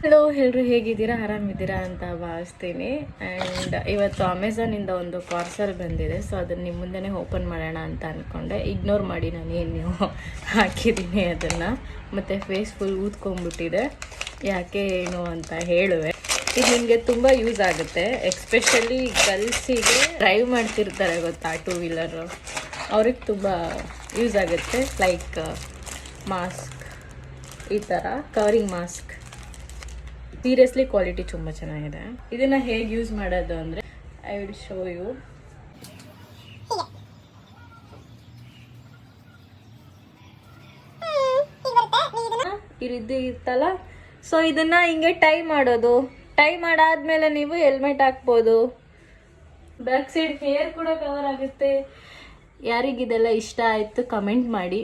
Hello ಎಲ್ಲರೂ ಹೇಗಿದ್ದೀರಾ, ಆರಾಮಿದ್ದೀರಾ ಅಂತ ಭಾವಿಸ್ತೀನಿ. ಆ್ಯಂಡ್ ಇವತ್ತು ಅಮೆಝಾನಿಂದ ಒಂದು ಪಾರ್ಸಲ್ ಬಂದಿದೆ. ಸೊ ಅದನ್ನು ನಿಮ್ಮ ಮುಂದೆನೇ ಓಪನ್ ಮಾಡೋಣ ಅಂತ ಅಂದ್ಕೊಂಡೆ. ಇಗ್ನೋರ್ ಮಾಡಿ ನಾನು ಏನು ನೀವು ಹಾಕಿದ್ದೀನಿ ಅದನ್ನು. ಮತ್ತು ಫೇಸ್ ಫುಲ್ ಊದ್ಕೊಂಡ್ಬಿಟ್ಟಿದೆ. ಯಾಕೆ ಏನು ಅಂತ ಹೇಳುವೆ. ಇದು ನಿಮಗೆ ತುಂಬ ಯೂಸ್ ಆಗುತ್ತೆ. ಎಕ್ಸ್ಪೆಷಲಿ ಗರ್ಲ್ಸಿಗೆ ಡ್ರೈವ್ ಮಾಡ್ತಿರ್ತಾರೆ ಗೊತ್ತಾ, 2 ವೀಲರು, ಅವ್ರಿಗೆ ತುಂಬ ಯೂಸ್ ಆಗುತ್ತೆ. ಲೈಕ್ ಮಾಸ್ಕ್, ಈ ಥರ ಕವರಿಂಗ್ ಮಾಸ್ಕ್. ಸೀರಿಯಸ್ಲಿ ಕ್ವಾಲಿಟಿ ತುಂಬ ಚೆನ್ನಾಗಿದೆ. ಇದನ್ನು ಹೇಗೆ ಯೂಸ್ ಮಾಡೋದು ಅಂದರೆ ಐ ವಿಲ್ ಶೋ ಯು. ಇದು ಇರ್ತಲ್ಲ, ಸೊ ಇದನ್ನ ಹಿಂಗೆ ಟೈ ಮಾಡೋದು. ಟೈ ಮಾಡಾದ್ಮೇಲೆ ನೀವು ಹೆಲ್ಮೆಟ್ ಹಾಕ್ಬೋದು. ಬ್ಯಾಕ್ ಸೈಡ್ ಹೇರ್ ಕೂಡ ಕವರ್ ಆಗುತ್ತೆ. ಯಾರಿಗಿದೆಲ್ಲ ಇಷ್ಟ ಆಯಿತು ಕಮೆಂಟ್ ಮಾಡಿ.